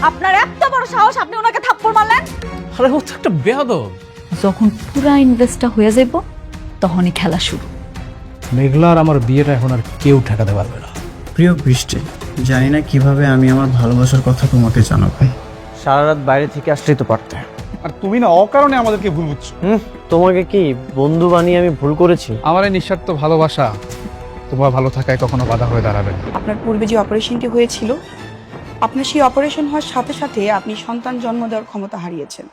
আপনার এত বড় সাহস, আপনি ওনাকে থাপ্পড় মারলেন? আরে ও তো একটা বেয়াদব। যখন পুরা ইনভেস্টটা হয়ে যাইব তখনই খেলা শুরু। মেঘলা আর আমার বিয়েটা এখন আর কেউ ঠেকাতে পারবে না। প্রিয় বৃষ্টি, জানি না কিভাবে আমি আমার ভালোবাসার কথা তোমাকে জানাবো। সারা রাত বাইরে থেকে আসলেই তো পারতে। আর তুমি না অকারণে আমাদেরকে ভুল বুঝছো। তোমাকে কি বন্ধু বানিয়ে আমি ভুল করেছি? আমার এই নিঃস্বার্থ ভালোবাসা তোমার ভালো থাকায় কখনো বাধা হয়ে দাঁড়াবে না। আপনার পূর্বে যে অপারেশনটি হয়েছিল, আপনার সেই অপারেশন হওয়ার সাথে সাথে আপনি সন্তান জন্ম দেওয়ার ক্ষমতা হারিয়েছেন।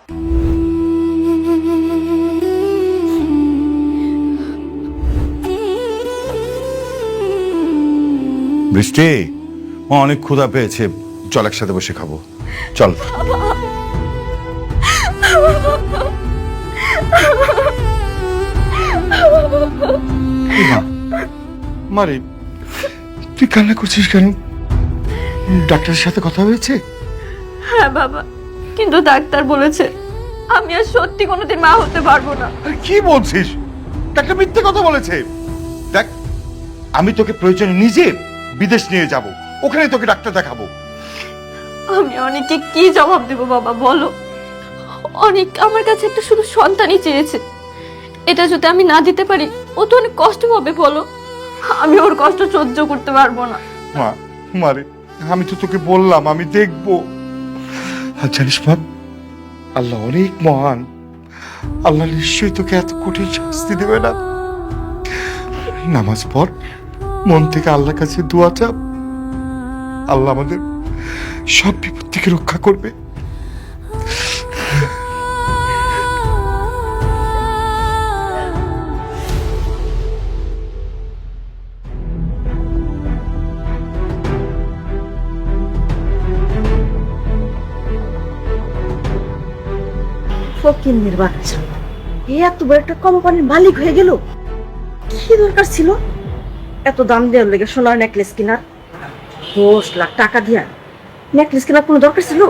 বৃষ্টি, মা অনেক ক্ষুধা পেয়েছে, চল একসাথে বসে খাবো, চল। মারে, তুই কান্না করছিস কেন? ডাক্তারের সাথে কথা হয়েছে? হ্যাঁ বাবা, কিন্তু ডাক্তার বলেছে আমি আর সত্যি কোনোদিন মা হতে পারবো না। আরে কি বলছিস? ডাক্তার মিথ্যে কথা বলেছে। দেখ, আমি তোকে প্রয়োজনে নিজে বিদেশ নিয়ে যাব, ওখানে তোকে ডাক্তার দেখাবো। আমি অনেককে কি জবাব দেব বাবা বলো? অনেক আমার কাছে একটা শুধু সন্তানই চেয়েছে, এটা যদি আমি না দিতে পারি ও তো অনেক কষ্ট হবে বলো। আমি ওর কষ্ট সহ্য করতে পারবো না। মা, মারে, আমি তো তোকে বললাম আমি দেখবো। আর জানিস বাপ, আল্লাহ অনেক মহান, আল্লাহ নিশ্চয়ই তোকে এত কঠিন শাস্তি দেবে না। নামাজ পড়, মন থেকে আল্লাহর কাছে দোয়া চাপ, আল্লাহ আমাদের সব বিপদ থেকে রক্ষা করবে। ফকিন্নির বাচ্চা, এই এত বড় একটা কোম্পানির মালিক হয়ে গেল। কি দরকার ছিল এত দাম দেওয়ার লেগে সোনার নেকলেস কিনা? 10 লাখ টাকা দিয়া নেকলেস কেনার কোনো দরকার ছিল?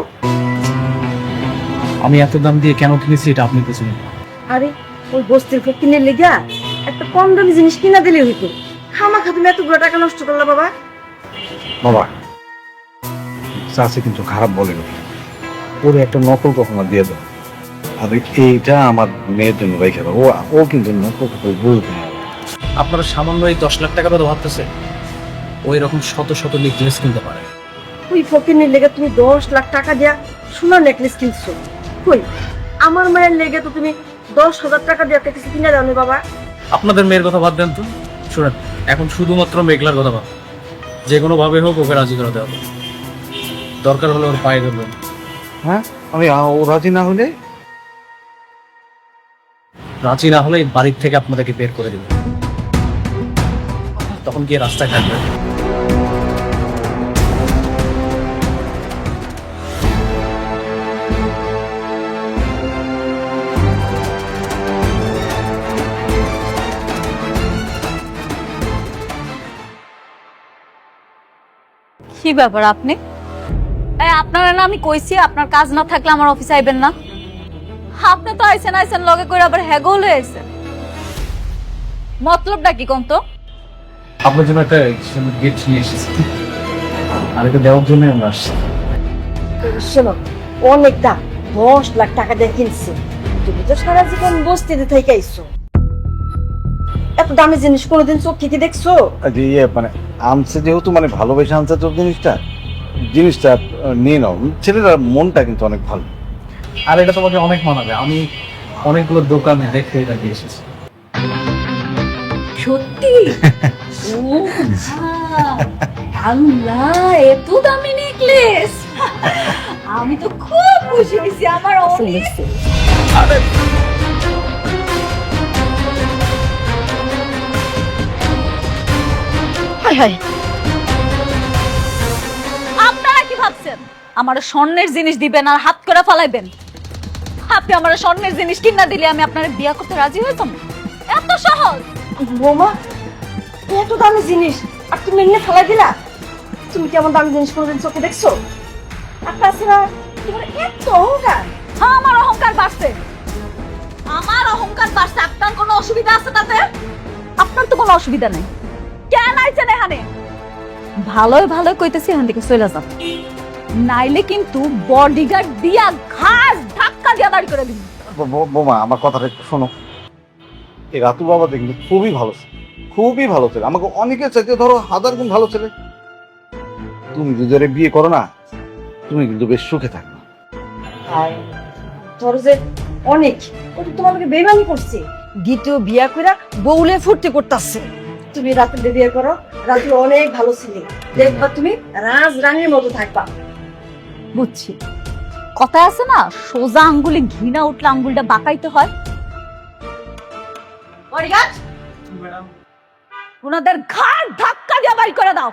আমি এত দাম দিয়ে কেন কিনেছি এটা আপনি বুঝুন। আরে ওই বস্তির ফকিন্নির লেগা একটা কম দামি জিনিস কিনা দিলে হইতো। খামাখা তুমি এতগুলো টাকা নষ্ট করলা বাবা। বাবা, চাষি কিন্তু খারাপ বলেন, ওরে একটা নকল কখনো দিয়ে দাও। আর এইটা আমার মেয়ের জন্য রেখে দাও, ও কিন্তু নকল কখনো বুঝবে না। আপনারা সামান্য এই 10 লাখ টাকা তো ভাবতেছে ওই রকম শত শত নেকলেস কিনতে পারে। ওই ফকিন্নির লেগে তুমি 10 লাখ টাকা দিয়া সোনার নেকলেস কিনছো। কই আমার মায়ের লেগে তো তুমি 10,000 টাকা দিয়ে একটা কিছু কিনে দাও নি বাবা। আপনাদের মেয়ের কথা বাদ দেন তো, শুনেন এখন শুধুমাত্র মেঘলার কথা ভাব, যে কোনো ভাবে হোক ওকে রাজি করাতে হবে। দরকার হলে ওর পায়ে ধরবেন। হ্যাঁ, আমি ও রাজি না হলে? রাজি না হলে এই বাড়ির থেকে আপনাদেরকে বের করে দেবেন, তখন গিয়ে রাস্তায় থাকবেন। কি ব্যাপার আপনি? আপনারা না আমি কইছি আপনার কাজ না থাকলে আমার অফিসে আইবেন না। আপনি তো আইছেন লগে করে আবার হ্যাগো লয়ে আইছেন। মতলবটা কি কোন তো? আপনার জন্য একটা গিফট নিয়ে এসেছি, আর এটা দেওয়ার জন্য আমরা আসছি। শোনো, অনেক দাম, 10 লাখ টাকা দিয়ে কিনছে। তুমি তো সারা জীবন বস্তিতে থেকে আইছো, এত দামি জিনিস কোনোদিন চোখে কি দেখছো? মানে আনছে যেহেতু, মানে ভালোবেসে আনছে তো জিনিসটা নিয়ে নাও। ছেলেটার মনটা কিন্তু অনেক ভালো। আর এটা তোমাকে অনেক মানাবে, আমি অনেকগুলো দোকানে দেখে এটা দিয়ে এসেছি। সত্যি? ও আল্লাহ, এত দামি নেকলেস! আমি তো খুব খুশি হয়েছি। আমার অনেক হায় হায়, আপনারা কি ভাবছেন আমার স্বর্ণের জিনিস দিবেন আর হাত করে ফালাইবেন? আপনি আমার স্বর্ণের জিনিস কিনা দিলে আমি আপনার বিয়া করতে রাজি হইতাম? এত সহজ? বৌমা, এত দামি জিনিস আর তুমি এমনি ফেলাই দিলা? তুমি কেমন দামি জিনিস কোনোদিন চোখে দেখছো? আর তাছাড়া তোমার এত অহংকার। হ্যাঁ, আমার অহংকার বাড়ছে। আপনার কোনো অসুবিধা আছে তাতে? আপনার তো কোনো অসুবিধা নেই। কেন আইছেন এখানে? ভালোই কইতেছি, এখান থেকে চলে যান। নাইলে কিন্তু বডিগার্ড দিয়া ঘাস ধাক্কা দিয়া বাড়ি করে দিবি। বোমা আমার কথাটা একটু শোনো। এই রাতুল বাবা দেখলে খুবই ভালো ছেলে, খুবই ভালো ছেলে, আমাকে অনেকের চাইতে ধরো 1000 গুণ ভালো ছেলে। তুমি যদি ওরে বিয়ে করো না, তুমি কিন্তু বেশ সুখে থাকবে। আর তোর যে অনেক ও তো তোমাকে বেইমানি করছে, দ্বিতীয় বিয়া কইরা বউলে ফুর্তি করতেছে। তুমি রাতুলে বিয়ে করো, রাতুল অনেক ভালো ছেলে, দেখবা তুমি রাজ রানীর মতো থাকবা। বুঝছি, কথা আছে না, সোজা আঙ্গুলে ঘৃণা উঠলে আঙ্গুলটা বাঁকাইতে হয়। ওনাদের ঘাড় ধাক্কা দিয়ে বাড়ি করে দাও।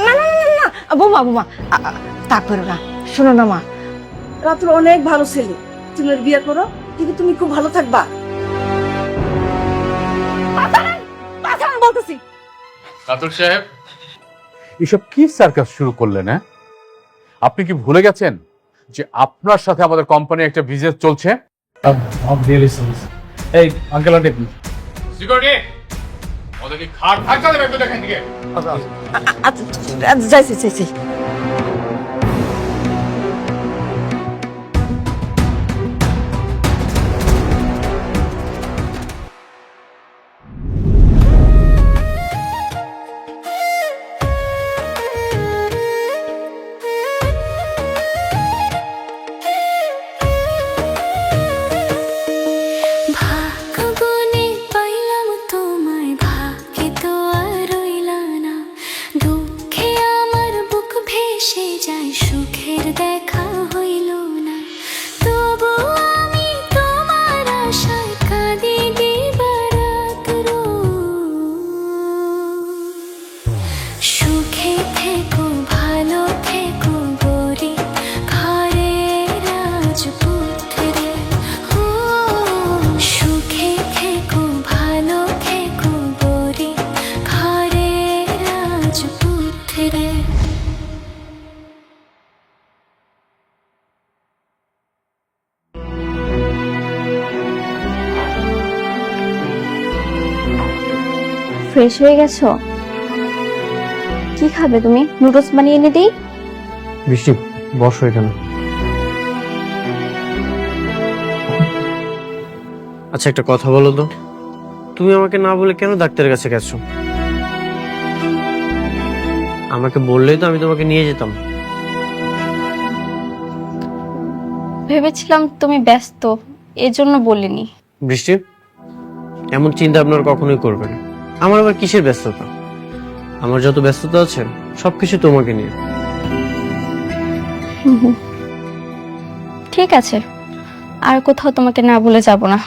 না না না না বোমা বোমা তা করো না, শোনো না মা, রাতুল অনেক ভালো ছেলে, তুমি ওর বিয়ে করো, কিন্তু তুমি খুব ভালো থাকবা। বলতেছি রাতুল সাহেব, এসব কি সার্কাস শুরু করলেন? হ্যাঁ, আপনি কি ভুলে গেছেন যে আপনার সাথে আমাদের কোম্পানি একটা বিজনেস চলছে? এই আঙ্কেল আন্টি সিকিউরিটি, ওদেরকে খাট ধাক্কা দেবে একটু দেখেন দিকে। যাইছি যাইছি। ফ্রেশ হয়ে গেছো? কি খাবে তুমি? নুডলস বানিয়ে এনে দিই? বৃষ্টি, বসো এখানে। আচ্ছা, একটা কথা বলো তো, তুমি আমাকে না বলে কেন ডাক্তারের কাছে গেছো? আমাকে বললেই তো আমি তোমাকে নিয়ে যেতাম। ভেবেছিলাম তুমি ব্যস্ত, এজন্য বলিনি। বৃষ্টি, এমন চিন্তা আপনার কখনোই করবে না। আমার আবার কিসের ব্যস্ততা? আমার যত ব্যস্ততা আছে সবকিছু তোমাকে নিয়ে। ঠিক আছে, আর কোথাও তোমাকে না বলে যাব না।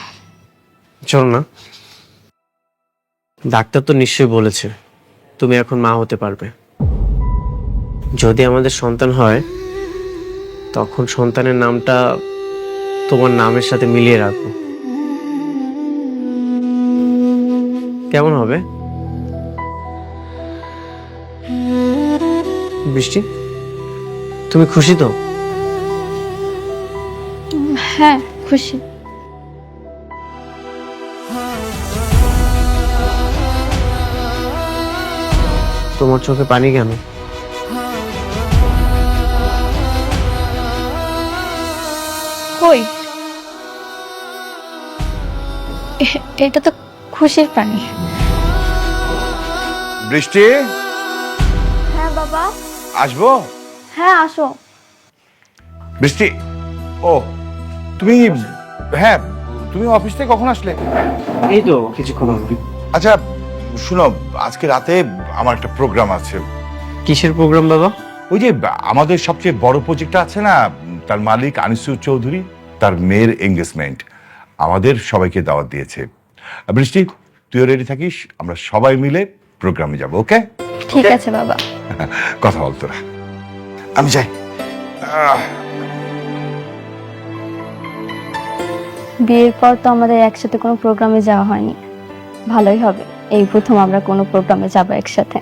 চলো না, ডাক্তার তো নিশ্চয়ই বলেছে তুমি এখন মা হতে পারবে। যদি আমাদের সন্তান হয়, তখন সন্তানের নামটা তোমার নামের সাথে মিলিয়ে রাখবো। কেমন হবে বৃষ্টি? তুমি খুশি তো? হ্যাঁ, খুশি। তোমার চোখে পানি কেন? কই, এটা তো খুশির পানি। বৃষ্টি, হ্যাঁ বাবা। আসবো? হ্যাঁ, আসো। বৃষ্টি, ও তুমি, হ্যাঁ তুমি অফিস থেকে কখন আসলে? এই তো কিছুক্ষণ হবে। আচ্ছা শুনো, আজকে রাতে আমার একটা প্রোগ্রাম আছে। কিসের প্রোগ্রাম বাবা? ওই যে আমাদের সবচেয়ে বড় প্রজেক্টটা আছে না, তার মালিক আনিসুর চৌধুরী, তার মেয়ের এঙ্গেজমেন্ট, আমাদের সবাইকে দাওয়াত দিয়েছে। বৃষ্টি, তুইও রেডি থাকিস, আমরা সবাই মিলে প্রোগ্রামে যাব। ওকে? ঠিক আছে বাবা। কথা বল তোরা, আমি যাই। বিয়ের পর তো আমাদের একসাথে কোনো প্রোগ্রামে যাওয়া হয়নি, ভালোই হবে এই প্রথম আমরা কোনো প্রোগ্রামে যাব একসাথে।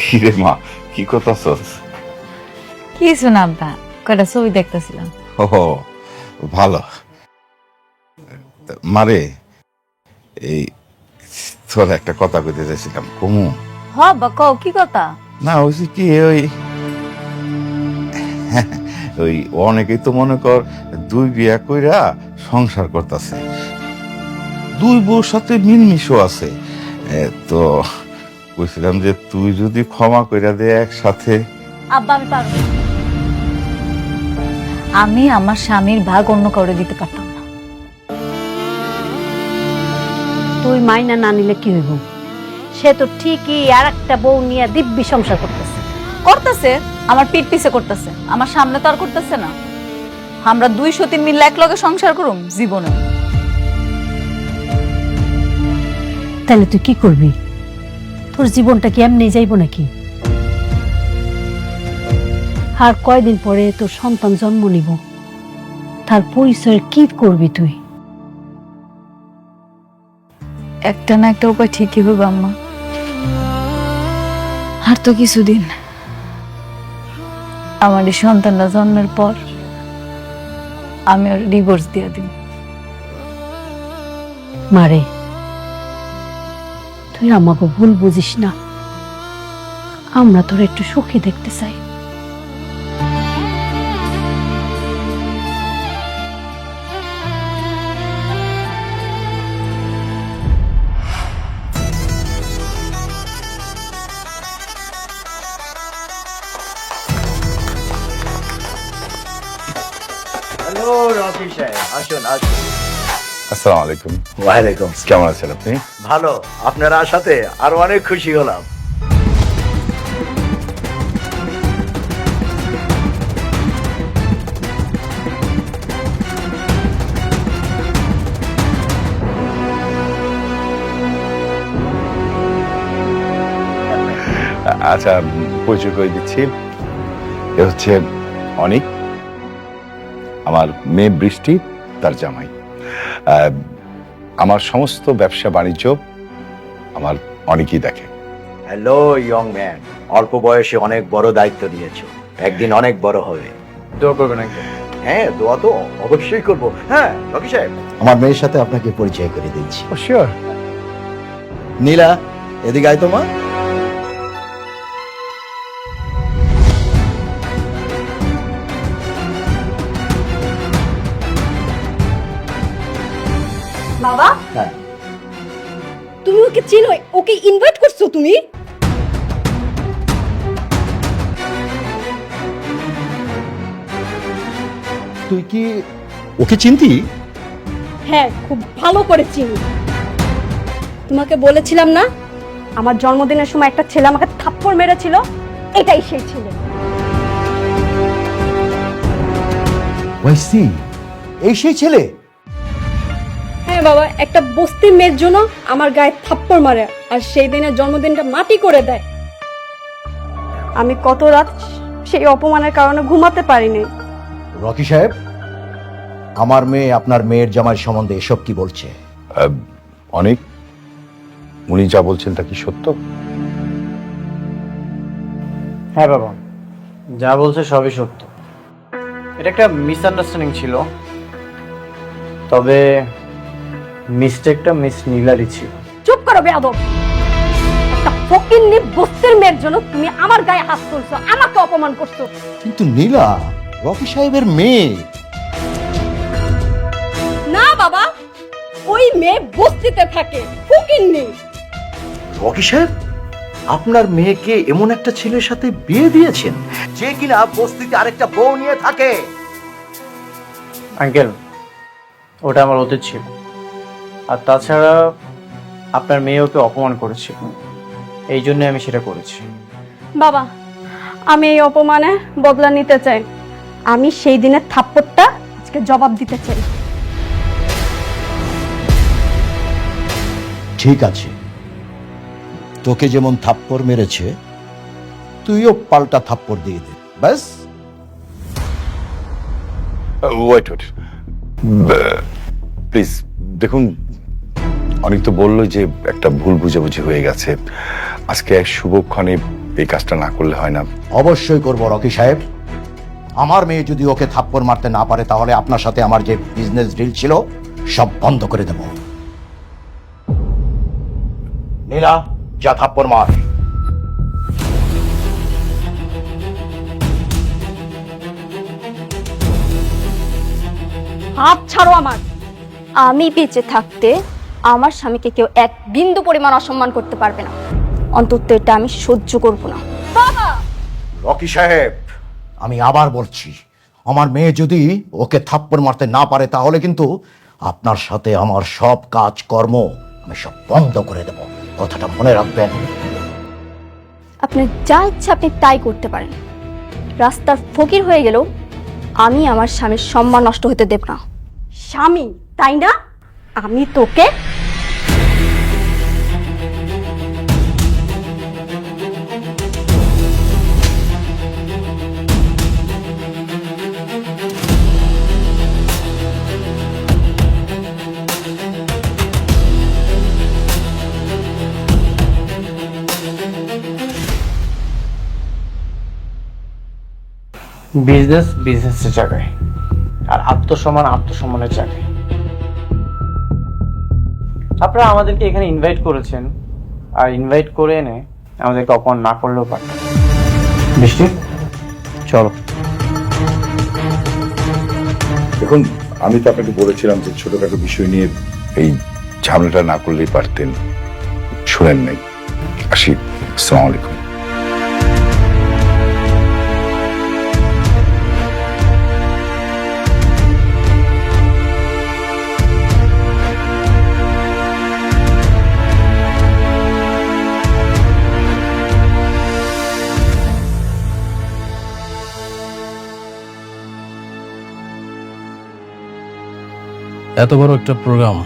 কিরে মা, কি করতেছস? কিছু না আব্বা, কয়টা ছবি দেখতেছিলাম। ও ভালো। মারে, এই তোর একটা কথা কইতে চাইছিলাম, কমু? হ আব্বা, কও কি কথা? না হয়েছে কি, ওই অনেকেই তো মনে কর 2 বিয়া কইরা সংসার করতেছে, 2 বউর সাথে মিলমিশও আছে। তো কইছিলাম যে তুই যদি ক্ষমা কইরা দে একসাথে। আব্বা আমি পারবো না। আমি আমার স্বামীর ভাগ অন্য কাউরে দিতে পারতাম না। তুই মাইনা না নিলে কি হইব? সে তো ঠিকই আর একটা বউ নিয়ে দিব্যি সংসার করতেছে। করতেছে, আমার পিঠ পিছে করতেছে, আমার সামনে তো আর করতেছে না। আমরা 2-3 মিলে এক লগে সংসার করুম জীবনে। তাহলে তুই কি করবি? তোর জীবনটা কি এমনি যাইব নাকি? আর কয়দিন পরে তোর সন্তান জন্ম নিব, তার পরিচয় কি করবি তুই? একটা না একটা উপায় ঠিকই হবে আম্মা। আর তো কিছুদিন, আমার এই সন্তানটা জন্মের পর আমি ওর ডিভোর্স দিয়ে দিব। মারে, তুই আমাকে ভুল বুঝিস না, আমরা তোর একটু সুখী দেখতে চাই। হ্যালো রকি সাহেব, আসুন আসুন। আসসালামু আলাইকুম। ওয়ালাইকুম। কেমন আছেন আপনি? ভালো, আপনার আসাতে আরো অনেক খুশি হলাম। আচ্ছা, পরিচয় করে দিচ্ছি, এ হচ্ছে অনিক, আমার মেয়ে বৃষ্টি, তার জামাই। আমার সমস্ত ব্যবসা বাণিজ্য আমার অনেকই দেখে। হ্যালো ইয়ং ম্যান, অল্প বয়সে অনেক বড় দায়িত্ব নিয়েছো, একদিন অনেক বড় হবে। দোয়া করবেন একদম। হ্যাঁ, দোয়া তো অবশ্যই করবো। হ্যাঁ রকি সাহেব, আমার মেয়ের সাথে আপনাকে পরিচয় করে দিচ্ছি। শিওর। নীলা, এদিকে আয় তো মা। বাবা, হ্যাঁ। তুমি ওকে চিনো? ওকে ইনভাইট করছো তুমি? তুই কি ওকে চিনতি? হ্যাঁ, খুব ভালো করে চিনি। তোমাকে বলেছিলাম না, আমার জন্মদিনের সময় একটা ছেলে আমাকে থাপ্পড় মেরেছিল, এটাই সেই ছেলে। ওয়াইসি, এই সেই ছেলে? হ্যাঁ বাবা, একটা বস্তির মেয়ের জন্য আমার গায়ে থাপ্পড় মারে আর সেই দিনের জন্মদিনটা মাটি করে দেয়। আমি কত রাত সেই অপমানের কারণে ঘুমাতে পারিনি। রকি সাহেব, আমার মেয়ে আপনার মেয়ের জামাই সম্বন্ধে এসব কি বলছে? অনেক, উনি যা বলছেন তা কি সত্য? হ্যাঁ বাবা, যা বলছে সবই সত্য। এটা একটা মিসআন্ডারস্ট্যান্ডিং ছিল, তবে মিস্টেকটা মিস নীলারই ছিল। চুপ করো বেয়াদব! একটা ফকিন্নি বস্তির মেয়ের জন্য তুমি আমার গায়ে হাত তুলছো, আমাকে অপমান করছো। কিন্তু নীলা রকি সাহেবের মেয়ে। না বাবা, ওই মেয়ে বস্তিতে থাকে, ফকিন্নি। রকি সাহেব, আপনার মেয়েকে এমন একটা ছেলের সাথে বিয়ে দিয়েছেন যে কিনা বস্তিতে আরেকটা বউ নিয়ে থাকে। আঙ্কেল, ওটা আমার অতীত ছিল। আর তাছাড়া আপনার মেয়ে ওকে অপমান করেছিল, এই জন্য আমি সেটা করেছি। বাবা, আমি এই অপমানে বদলা নিতে চাই। আমি সেই দিনের থাপ্পড়টা আজকে জবাব দিতে চাই। ঠিক আছে, তোকে যেমন থাপ্পড় মেরেছে তুইও পাল্টা থাপ্পড় দিয়ে দে, ব্যাস। ওয়েট ওয়েট, প্লিজ দেখুন, অনেক তো বললো যে একটা ভুল বুঝাবুঝি হয়ে গেছে, আজকে এক শুভক্ষণে এই কাজটা না করলে হয় না। অবশ্যই করব রকি সাহেব, আমার মেয়ে যদি ওকে থাপ্পড় মারতে না পারে তাহলে আপনার সাথে আমার যে বিজনেস ডিল ছিল সব বন্ধ করে দেব। নীলা, যা থাপ্পড় মার। হাত ছাড়ো আমার। আমি বেঁচে থাকতে আমার স্বামীকে কেউ এক বিন্দু পরিমাণ অসম্মান করতে পারবে না, অন্তত এটা আমি সহ্য করব না। বাবা! রকি সাহেব, আমি আবার বলছি, আমার মেয়ে যদি ওকে থাপ্পড় মারতে না পারে তাহলে কিন্তু আপনার সাথে আমার সব কাজ কর্ম আমি সব বন্ধ করে দেব, কথাটা মনে রাখবেন। আপনার যা ইচ্ছা আপনি তাই করতে পারেন, রাস্তার ফকির হয়ে গেলেও আমি আমার স্বামীর সম্মান নষ্ট হতে দেব না। স্বামী তাই না? আমি তোকে বিজনেস বিজনেসের জায়গায়, আর আত্মসম্মান আত্মসম্মানের জায়গায়। আপনারা আমাদেরকে এখানে ইনভাইট করেছেন, আর ইনভাইট করে এনে আমাদেরকে অপমান না করলেও পারতেন। বৃষ্টি, চলো। দেখুন, আমি তো আপনাকে বলেছিলাম যে ছোটখাটো বিষয় নিয়ে এই ঝামেলাটা না করলেই পারতেন, শুনেন নাই। আসি, আসসালামু আলাইকুম। এত বড় একটা প্রোগ্রাম,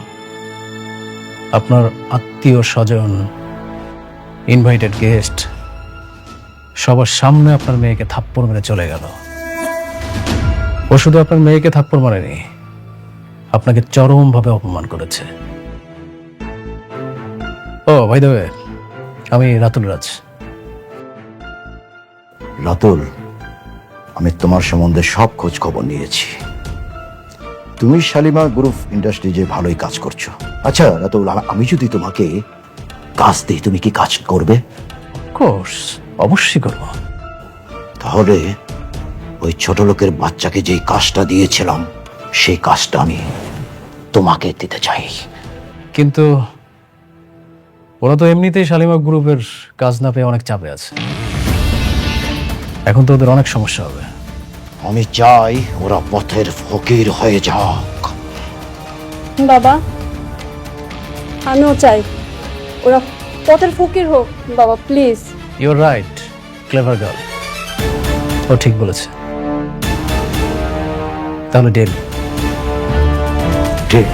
আপনার আত্মীয় স্বজন, ইনভাইটেড গেস্ট, সবার সামনে আপনার মেয়েকে থাপ্পড় মেরে চলে গেল। ও শুধু আপনার মেয়েকে থাপ্পড় মারেনি, আপনাকে চরমভাবে অপমান করেছে। ও ভাই দেবে, আমি রাতুল রাজ। রাতুল, আমি তোমার সম্বন্ধে সব খোঁজ খবর নিয়েছি। তুমি শালিমা গ্রুপ ইন্ডাস্ট্রিজে ভালোই কাজ করছো। আচ্ছা রাতুল, আমি যদি তোমাকে কাজ দিই তুমি কি কাজ করবে? কোর্স অবশ্যই করব। তাহলে ওই ছোট লোকের বাচ্চাকে যেই কাজটা দিয়েছিলাম সেই কাজটা আমি তোমাকে দিতে চাই। কিন্তু ওরা তো এমনিতেই শালিমা গ্রুপের কাজ না পেয়ে অনেক চাপে আছে, এখন তো ওদের অনেক সমস্যা হবে। আমি চাই ওরা পথের ফকির হয়ে যাক। বাবা, আমিও চাই ওরা পথের ফকির হোক। বাবা please. You're right, clever girl, ও ঠিক বলেছে। তাহলে ডেল। ঠিক।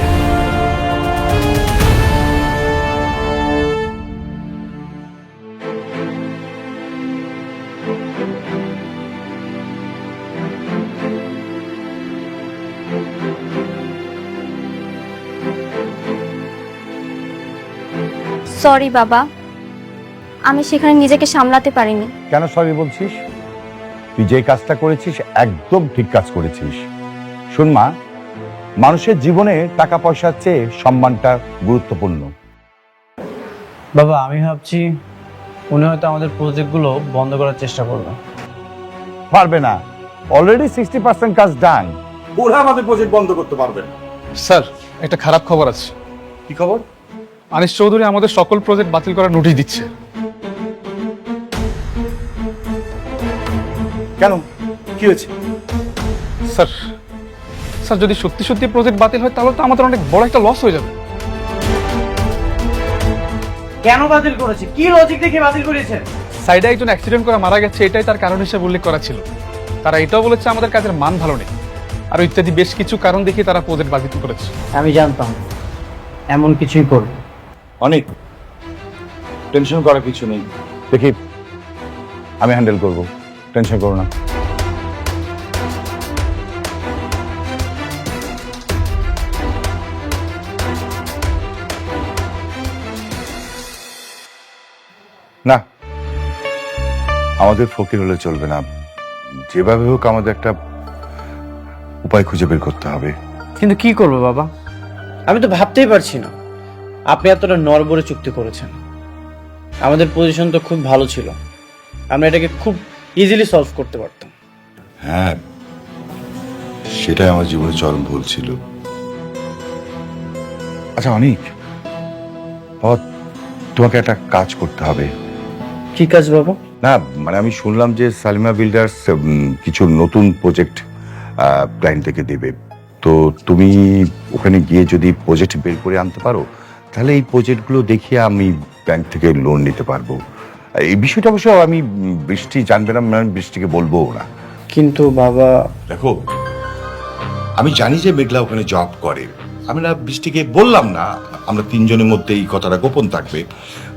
সরি বাবা, আমি সেখানে নিজেকে সামলাতে পারিনি। কেন সরি বলছিস? তুই যে কাজটা করেছিস একদম ঠিক কাজ করেছিস। শোন মা, মানুষের জীবনে টাকা পয়সার চেয়ে সম্মানটা গুরুত্বপূর্ণ। বাবা, আমি ভাবছি উনি হয়তো আমাদের প্রজেক্টগুলো বন্ধ করার চেষ্টা করবে। পারবে না, অলরেডি 60% কাজ ডান। ওরা আমাদের প্রজেক্ট বন্ধ করতে পারবে না। স্যার, একটা খারাপ খবর আছে। কি খবর? আনিস চৌধুরী আমাদের সকল প্রজেক্ট বাতিল করার নোটিশ দিচ্ছে। কেন, কি হয়েছে? স্যার স্যার যদি সত্যি সত্যি প্রজেক্ট বাতিল হয় তাহলে তো আমাদের অনেক বড় একটা লস হয়ে যাবে। কেন বাতিল করেছে? কি লজিক দেখে বাতিল করেছে? সাইডে একজন অ্যাক্সিডেন্ট করে মারা গেছে, এটাই তার কারণ হিসেবে উল্লেখ করা ছিল। তারা এটাও বলেছে আমাদের কাজের মান ভালো নেই, আর ইত্যাদি বেশ কিছু কারণ দেখিয়ে তারা প্রজেক্ট বাতিল করেছে। আমি জানতাম এমন কিছুই করবে। অনেক টেনশন করার কিছু নেই, দেখি আমি হ্যান্ডেল করব, টেনশন করো না। না, আমাদের ফকির হলে চলবে না, যেভাবে হোক আমাদের একটা উপায় খুঁজে বের করতে হবে। কিন্তু কি করবো বাবা, আমি তো ভাবতেই পারছি না। আপনি এতটা নড়বড়ে চুক্তি করেছেন, আমাদের পজিশন তো খুব ভালো ছিল, আমরা এটাকে খুব ইজিলি সলভ করতে পারতাম। হ্যাঁ, সেটাই আমার জীবনে চরম ভুল ছিল। আচ্ছা অনিক, বাবা তোমাকে একটা কাজ করতে হবে। কি কাজ বাবা? না মানে আমি শুনলাম যে সালিমা বিল্ডার্স কিছু নতুন প্রজেক্ট ক্লায়েন্ট থেকে দেবে, তো তুমি ওখানে গিয়ে যদি প্রজেক্ট বের করে আনতে পারো তাহলে এই প্রজেক্টগুলো দেখিয়ে আমি ব্যাংক থেকে লোন নিতে পারবো। এই বিষয়টা অবশ্য আমি বৃষ্টি জানবে না, আমি বৃষ্টিকে বলবো না। কিন্তু বাবা, দেখো আমি জানি যে মেঘলা ওখানে জব করে, আমি না বৃষ্টিকে বললাম না, আমরা তিনজনের মধ্যে এই কথাটা গোপন থাকবে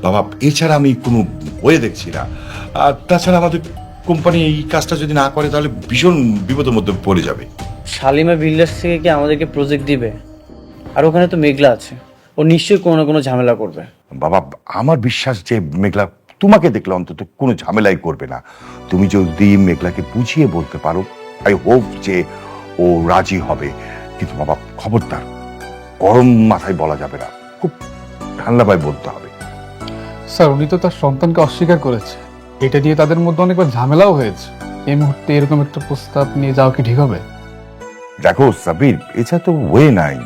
বাবা। এছাড়া আমি কোনো ওয়ে দেখছি না। আর তাছাড়া আমাদের কোম্পানি এই কাজটা যদি না করে তাহলে ভীষণ বিপদের মধ্যে পড়ে যাবে। শালিমা বিল্ডার্স থেকে কি আমাদেরকে প্রজেক্ট দিবে? আর ওখানে তো মেঘলা আছে, ও নিশ্চয়ই কোনো না কোনো ঝামেলা করবে। বাবা আমার বিশ্বাস যে মেঘলা তোমাকে দেখলে অন্তত কোনো ঝামেলাই করবে না। তুমি যদি মেঘলাকে বুঝিয়ে বলতে পারো, আই হোপ যে ও রাজি হবে। কিন্তু বাবা খবরদার গরম মাথায় বলা যাবে না, খুব ঠান্ডা ভাবে বলতে হবে। স্যার উনি তো তার সন্তানকে অস্বীকার করেছে, এটা দিয়ে তাদের মধ্যে অনেকবার ঝামেলাও হয়েছে। এই মুহূর্তে এরকম একটা প্রস্তাব নিয়ে যাওয়া কি ঠিক হবে? দেখো সাবির, এছাড়া তো ওয়ে নাই।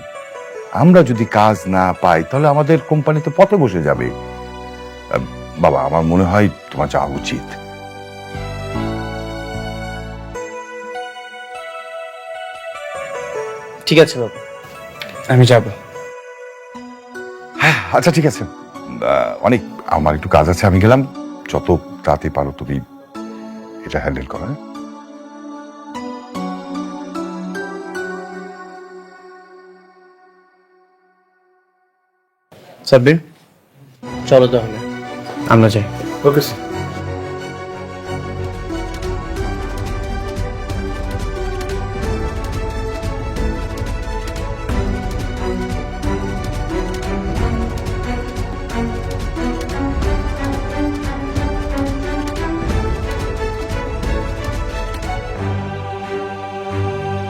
আমরা যদি কাজ না পাই তাহলে আমাদের কোম্পানি তো পথে বসে যাবে। বাবা আমার মনে হয় তোমার যাওয়া উচিত। ঠিক আছে বাবা, আমি যাব। হ্যাঁ আচ্ছা ঠিক আছে, অনেক আমার একটু কাজ আছে, আমি গেলাম। যত তাড়াতাড়ি পারো তুমি এটা হ্যান্ডেল করো। হ্যাঁ সাব্বির, চলো তাহলে আমরা যাই। Okay sir.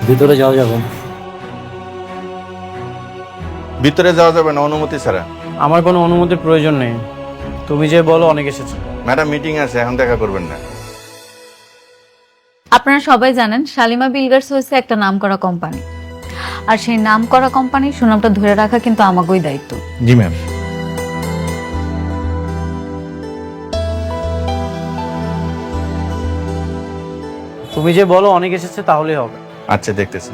ভিতরে যাওয়া যাবে? ভিতরে যাওয়া যাবে না অনুমতি ছাড়া। আমার কোনো অনুমতির প্রয়োজন নেই, তুমি যে বলো অনেক এসেছে। ম্যাডাম মিটিং আছে, এখন দেখা করবেন না। আপনারা সবাই জানেন শালিমা বিল্ডার্স হচ্ছে একটা নামকরা কোম্পানি, আর সেই নামকরা কোম্পানির সুনামটা ধরে রাখা কিন্তু আমাকেই দায়িত্ব। জি ম্যাম। তুমি যে বলো অনেক এসেছে তাহলেই হবে। আচ্ছা দেখতেছি।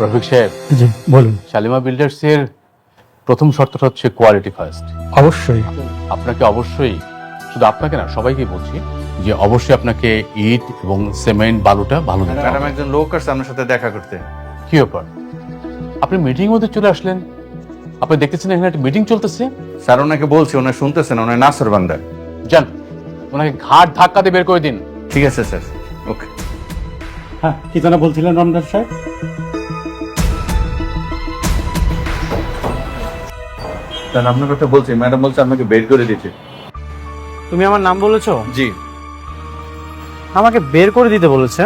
রফিক সাহেব, জি বলুন। শালিমা বিল্ডার্স এর প্রথম শর্তটা হচ্ছে কোয়ালিটি ফার্স্ট। অবশ্যই। আপনাকে অবশ্যই, শুধু আপনাকে না সবাইকে বলছি যে অবশ্যই আপনাকে ইট এবং সিমেন্ট বালুটা ভালো দিতে ম্যাডাম হবে। একজন লোক আসছে আপনার সাথে দেখা করতে। কি ব্যাপার, আপনি মিটিং মধ্যে চলে আসলেন? আপনি দেখতেছেন এখানে একটা মিটিং চলতেছে। স্যার ওনাকে বলছি, ওনার শুনতেছেন, ওনার নাসর বান্দা। যান ওনাকে ঘাট ধাক্কা দিয়ে বের করে দিন। ঠিক আছে স্যার, ওকে। হ্যাঁ, কি যেন বলছিলেন রমজান সাহেব? স্যার আপনার কথা বলছি, ম্যাডাম বলছে আপনাকে বের করে দিতে। তুমি আমার নাম বলেছো? জি। আমাকে বের করে দিতে বলেছে?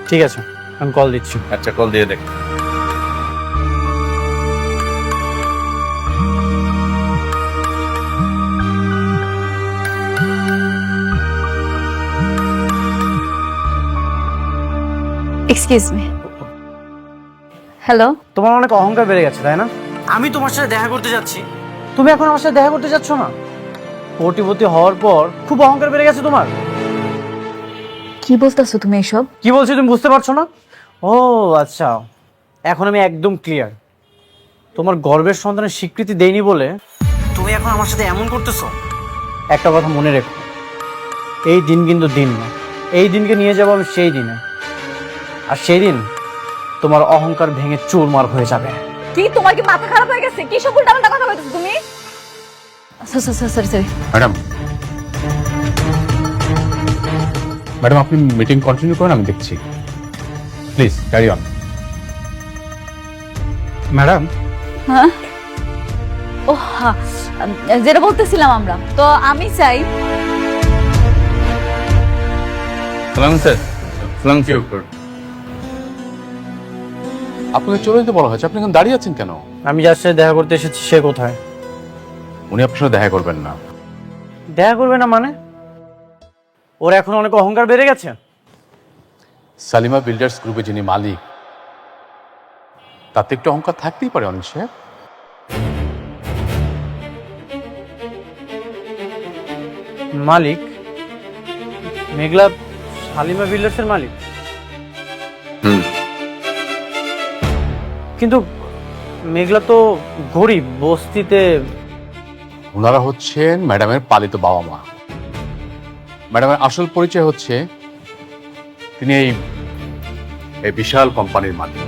ঠিক আছে, আমি কল দিচ্ছি। আচ্ছা কল দিয়ে দেখ। Excuse me. হ্যালো। তোমার অনেক অহংকার বেড়ে গেছে তাই না? আমি তোমার সাথে দেখা করতে যাচ্ছি, তুমি এখন আমার সাথে দেখা করতে যাচ্ছ না? কোটিপতি হওয়ার পর খুব অহংকার বেড়ে গেছে তোমার। কি বলতেছো তুমি এসব? কি বলছি তুমি বুঝতে পারছো না? ও আচ্ছা, এখন আমি একদম ক্লিয়ার। তোমার গর্বের সন্তানের স্বীকৃতি দেইনি বলে তুমি এখন আমার সাথে এমন করতেছো। একটা কথা মনে রেখো, এই দিন কিন্তু দিন না, এই দিনকে নিয়ে যাবো আমি সেই দিনে, আর সেই দিন তোমার অহংকার ভেঙে চুরমার হয়ে যাবে। কি তোমার কি মাথা খারাপ হয়ে গেছে? কি সব উল্টাপাল্টা কথা বলতেছো তুমি? সরি। ম্যাডাম, ম্যাডাম আপনি মিটিং কন্টিনিউ করেন, আমি দেখছি। Please carry on. ম্যাডাম। হ্যাঁ, ও হ্যাঁ, যেটা বলতেছিলাম আমরা, তো আমি চাই সালাম স্যার সালাম আপনাকে চলে যেতে বলা হয়েছে, আপনি এখন দাঁড়িয়ে আছেন কেন? আমি যার সাথে দেখা করতে এসেছি সে কোথায়? উনি আপনার সাথে দেখা করবেন না। দেখা করবে না মানে? ওর এখন অনেক অহংকার বেড়ে গেছে। সালিমা বিল্ডার্স গ্রুপে যিনি মালিক, তাতে একটু অহংকার থাকতেই পারে অনিক সাহেব। মালিক? মেঘলা শালিমা বিল্ডার্সের মালিক? কিন্তু মেঘলা তো গরিব, বস্তিতে। ওনারা হচ্ছেন ম্যাডামের পালিত বাবা মা। ম্যাডামের আসল পরিচয় হচ্ছে তিনি এই বিশাল কোম্পানির মালিক।